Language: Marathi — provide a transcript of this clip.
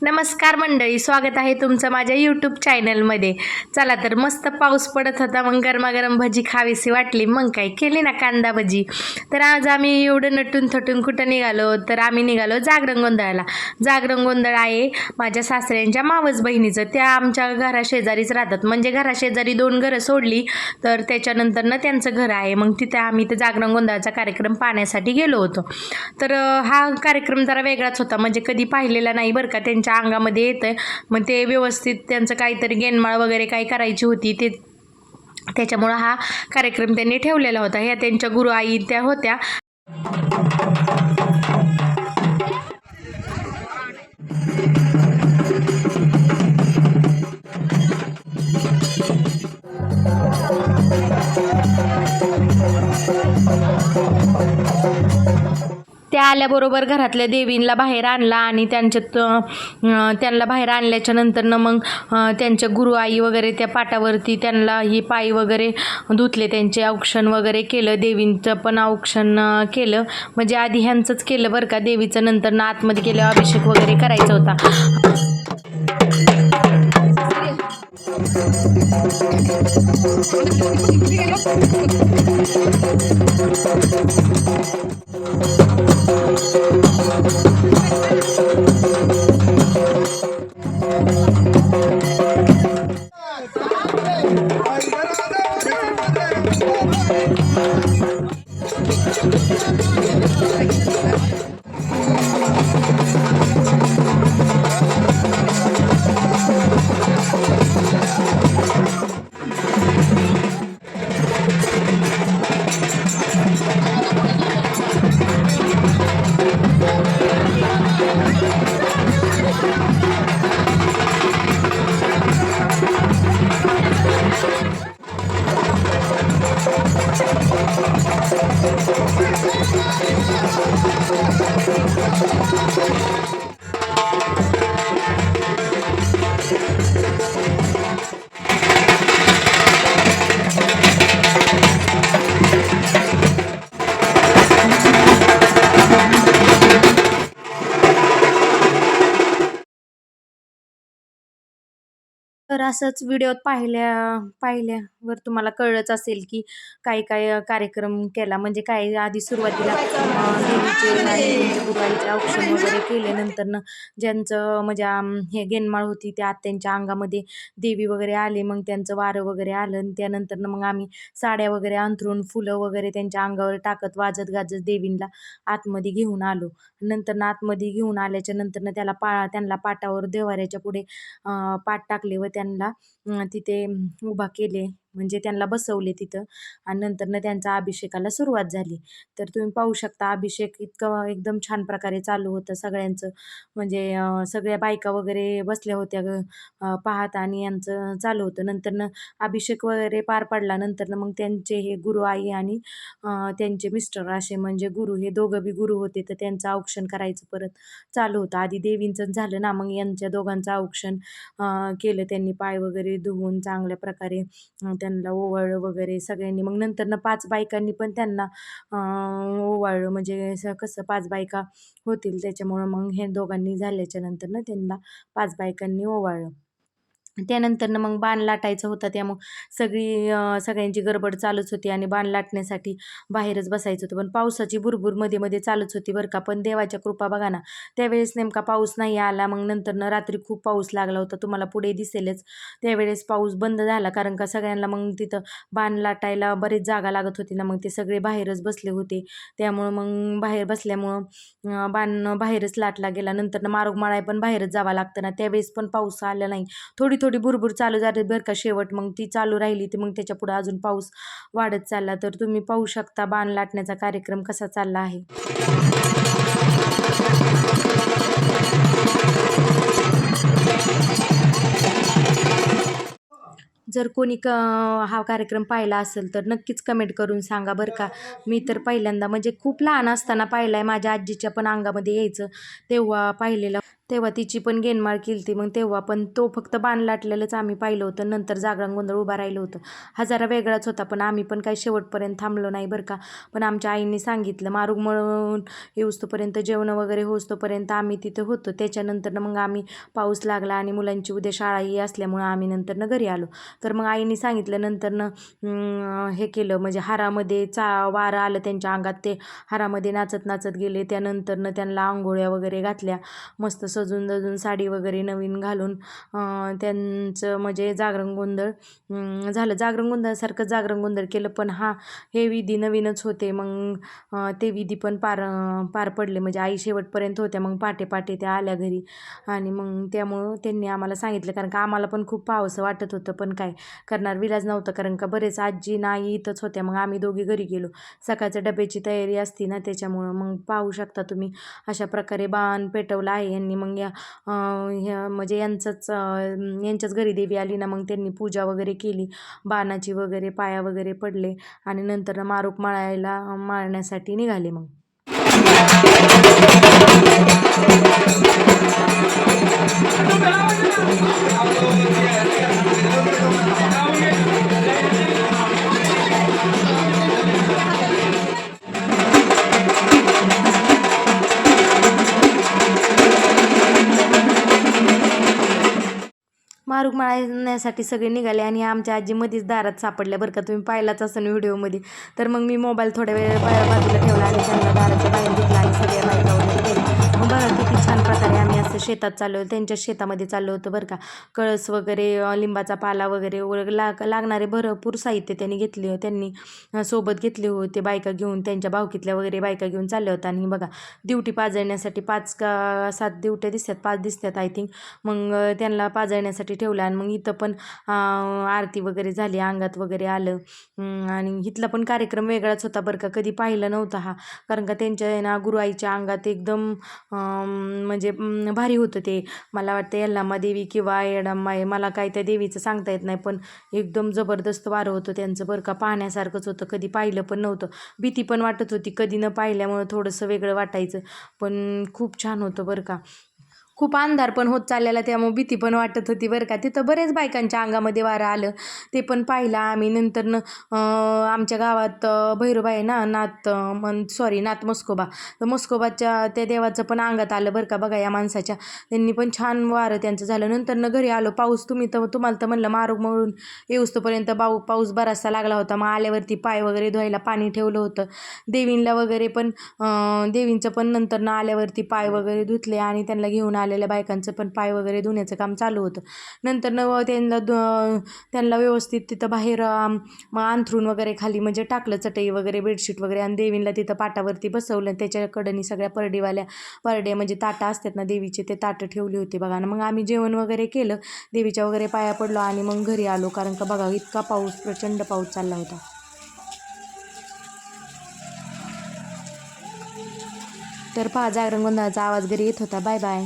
नमस्कार मंडळी, स्वागत आहे तुमचं माझ्या यूट्यूब चॅनलमध्ये. चला तर मस्त पाऊस पडत होता, मग गरमागरम भजी खावीशी वाटली, मग काय केली ना कांदा भजी. तर आज आम्ही एवढं नटून थटून कुठं निघालो, तर आम्ही निघालो जागरण गोंधळाला. जागरण गोंधळ आहे माझ्या सासऱ्यांच्या मावस बहिणीचं. त्या आमच्या घराशेजारीच राहतात, म्हणजे घराशेजारी 2 घरं सोडली तर त्याच्यानंतर ना त्यांचं घर आहे. मग तिथे आम्ही ते जागरण गोंधळाचा कार्यक्रम पाहण्यासाठी गेलो होतो. तर हा कार्यक्रम जरा वेगळाच होता, म्हणजे कधी पाहिलेला नाही बरं का. त्यांच्या अंगामध्ये येतं, मग ते व्यवस्थित त्यांचं काहीतरी गेनमाळ वगैरे काही करायची होती ते, त्याच्यामुळं हा कार्यक्रम त्यांनी ठेवलेला होता. ह्या त्यांच्या गुरु आई त्या होत्या. त्या आल्याबरोबर घरातल्या देवींना बाहेर आणला आणि त्यांना बाहेर आणल्याच्या नंतरनं मग त्यांच्या गुरु आई वगैरे त्या पाटावरती त्यांना ही पाय वगैरे धुतले, त्यांचे औक्षण वगैरे केलं, देवींचं पण औक्षण केलं. म्हणजे आधी ह्यांचंच केलं बरं का, देवीचं नंतर आतमध्ये केलं, अभिषेक वगैरे करायचा होता. तर असंच व्हिडिओत पाहिल्यावर तुम्हाला कळलंच असेल की काय काय कार्यक्रम केला. म्हणजे काय आधी सुरुवातीला देवीचे आणि त्यांच्या गुरुआईचे औक्षण वगैरे केले. नंतरनं ज्यांचं म्हणजे हे गेनमाळ होती त्या आत्यांच्या अंगामध्ये देवी वगैरे आले, मग त्यांचं वारं वगैरे आलं. आणि त्यानंतरनं मग आम्ही साड्या वगैरे अंथरून फुलं वगैरे त्यांच्या अंगावर टाकत वाजत गाजत देवींना आतमध्ये घेऊन आलो. नंतर आतमध्ये घेऊन आल्याच्या नंतरनं त्यांना पाटावर देवाऱ्याच्या पुढे पाट टाकले व त्यांना तिथे उभा केले, म्हणजे त्यांना बसवले तिथं. आणि नंतरनं त्यांचा अभिषेकाला सुरुवात झाली. तर तुम्ही पाहू शकता अभिषेक इतकं एकदम छान प्रकारे चालू होतं सगळ्यांचं. म्हणजे सगळ्या बायका वगैरे बसल्या होत्या पाहत, आणि यांचं चालू होतं. नंतरनं अभिषेक वगैरे पार पडला. नंतरनं मग त्यांचे हे गुरु आई आणि त्यांचे मिस्टर असे म्हणजे गुरु, हे दोघं बी गुरु होते, तर त्यांचं औक्षण करायचं परत चालू होतं. आधी देवींचं झालं ना, मग यांच्या दोघांचं औक्षण केलं त्यांनी, पाय वगैरे धुवून चांगल्या प्रकारे त्यांना ओवाळलं वगैरे सगळ्यांनी. मग नंतरनं 5 बायकांनी पण त्यांना ओवाळलं, म्हणजे कसं 5 बायका होतील त्याच्यामुळं मग हे दोघांनी झाल्याच्या नंतरनं त्यांना 5 बायकांनी ओवाळलं. त्यानंतरनं मग बाण लाटायचा होता, त्यामुळं सगळ्यांची गडबड चालूच होती आणि बाण लाटण्यासाठी बाहेरच बसायचं होतं. पण पावसाची भुरभुर मध्ये मध्ये चालूच होती बरं का. पण देवाच्या कृपा बघा ना, त्यावेळेस नेमका पाऊस नाही आला. मग नंतरनं रात्री खूप पाऊस लागला होता, तुम्हाला पुढे दिसेलच. त्यावेळेस पाऊस बंद झाला, कारण का सगळ्यांना मग तिथं बाण लाटायला बरीच जागा लागत होती ना, मग ते सगळे बाहेरच बसले होते. त्यामुळं मग बाहेर बसल्यामुळं बाण बाहेरच लाटला गेला. नंतरनं मारोग माळाय पण बाहेरच जावं लागतं ना, त्यावेळेस पण पाऊस आला नाही. थोडी थोडी भुरभुर चालू झाली बरं का. शेवट मग ती चालू राहिली, ती मग त्याच्या पुढे अजून पाऊस वाढत चालला. तर तुम्ही पाहू शकता बाण लाटण्याचा कार्यक्रम कसा चालला आहे. जर कोणी हा कार्यक्रम पाहिला असेल तर नक्कीच कमेंट करून सांगा बरं का. मी तर पहिल्यांदा म्हणजे खूप लहान असताना पाहिला आहे, माझ्या आजीच्या पण अंगामध्ये यायचं तेव्हा पाहिलेलं. तेव्हा तिची पण गेनमाळ केली मग तेव्हा पण तो फक्त बाण लाटलेलंच आम्ही पाहिलं होतं. नंतर जागरण गोंधळ उभा राहिलं होतं. हा जरा वेगळाच होता, पण आम्ही पण काही शेवटपर्यंत थांबलो नाही बरं का. पण आमच्या आईने सांगितलं मारूग मळून येऊस्तोपर्यंत जेवण वगैरे होऊस्तोपर्यंत आम्ही तिथं होतो. त्याच्यानंतर मग आम्ही पाऊस लागला आणि मुलांची उद्या शाळाही असल्यामुळं आम्ही नंतर घरी आलो. तर मग आईने सांगितलं नंतर हे केलं म्हणजे हारामध्ये वारं आलं त्यांच्या अंगात, ते हारामध्ये नाचत नाचत गेले. त्यानंतर त्यांना आंघोळ्या वगैरे घातल्या, मस्त सजून धजून साडी वगैरे नवीन घालून त्यांचं म्हणजे जागरण गोंधळ झालं. जागरण गोंधळासारखं जागरण गोंधळ केलं, पण हे विधी नवीनच होते. मग ते विधी पण पार पडले म्हणजे आई शेवटपर्यंत होत्या. मग पहाटे त्या आल्या घरी आणि मग त्यामुळं त्यांनी आम्हाला सांगितलं, कारण का आम्हाला पण खूप पाहावंसं वाटत होतं, पण काय करणार, विलाज नव्हतं. कारण का बरेच आजी नाही इथंच होत्या. मग आम्ही दोघी घरी गेलो. सकाळच्या डब्याची तयारी असती ना, त्याच्यामुळं मग पाहू शकता तुम्ही अशा प्रकारे बाण पेटवला आहे यांनी. मग म्हणजे यांच्याच घरी देवी आली ना, मग त्यांनी पूजा वगैरे केली बाणाची वगैरे, पाया वगैरे पडले आणि नंतर मारूक माळण्यासाठी निघाले. मग मारूक माळण्यासाठी सगळे निघाले आणि आमच्या आजी मध्येच दारात सापडल्या बरं का. तुम्ही पाहिलाच असेल व्हिडिओमध्ये. तर मग मी मोबाईल थोड्या वेळ बाजूला ठेवला आणि त्यांना दाराच्या बाहेर घेतला आणि सगळ्या बायका वगैरे गेल्या. मग बघा किती छान प्रकारे आम्ही असं शेतात चाललो, त्यांच्या शेतामध्ये चाललो होतो बरं का. कळस वगैरे, लिंबाचा पाला वगैरे लागणारे भरपूर साहित्य त्यांनी सोबत घेतले होते. बायका घेऊन, त्यांच्या भावकीतल्या वगैरे बायका घेऊन चालल्या होत्या. आणि बघा ड्युटी पाजळण्यासाठी 5 का 7 ड्युट्या दिसतात, 5 दिसतात आय थिंक. मग त्यांना पाजळण्यासाठी ठेवलं आणि मग इथं पण आरती वगैरे झाली, अंगात वगैरे आलं. आणि इथला पण कार्यक्रम वेगळाच होता बरं का, कधी पाहिलं नव्हता हा. कारण का त्यांच्या ना गुरुआईच्या अंगात एकदम म्हणजे भारी होतं ते. मला वाटतं यल्लामा देवी किंवा येडामाई, मला काय त्या देवीचं सांगता येत नाही, पण एकदम जबरदस्त वारं होतं त्यांचं बरं का. पाहण्यासारखंच होतं, कधी पाहिलं पण नव्हतं. भीती पण वाटत होती, कधी न पाहिल्यामुळं थोडंसं वेगळं वाटायचं, पण खूप छान होतं बरं का. खूप अंधार पण होत चाललेला, त्यामुळे भीती पण वाटत होती बरं का. तिथं बरेच बायकांच्या अंगामध्ये वारं आलं, ते पण पाहिलं आम्ही. नंतर आमच्या गावात भैरोबा आहे ना, नाथ मस्कोबा, तर मस्कोबाच्या त्या देवाचं पण अंगात आलं बरं का. बघा या माणसाच्या, त्यांनी पण छान वारं त्यांचं झालं. नंतर घरी आलो. पाऊस तुम्हाला तर म्हणलं मारूग मळून येऊस्तोपर्यंत पाऊस बराचसा लागला होता. मग आल्यावरती पाय वगैरे धुवायला पाणी ठेवलं होतं देवींला वगैरे, पण देवींचं पण नंतर आल्यावरती पाय वगैरे धुतले आणि त्यांना घेऊन आलेल्या बायकांचं पण पाय वगैरे धुण्याचं काम चालू होतं. नंतर त्यांना व्यवस्थित तिथं बाहेर अंथरून वगैरे खाली म्हणजे टाकलं, चटई वगैरे, बेडशीट वगैरे, आणि देवींना तिथं पाटावरती बसवलं. त्याच्याकडनी सगळ्या परड्या म्हणजे ताटं असतात ना देवीचे, ते ताटं ठेवली होती बघा ना. मग आम्ही जेवण वगैरे केलं, देवीच्या वगैरे पाया पडलो आणि मग घरी आलो. कारण का बघा इतका पाऊस, प्रचंड पाऊस चालला होता. तर पहा जागरण गोंधळाचा आवाज घरी येत होता. Bye bye.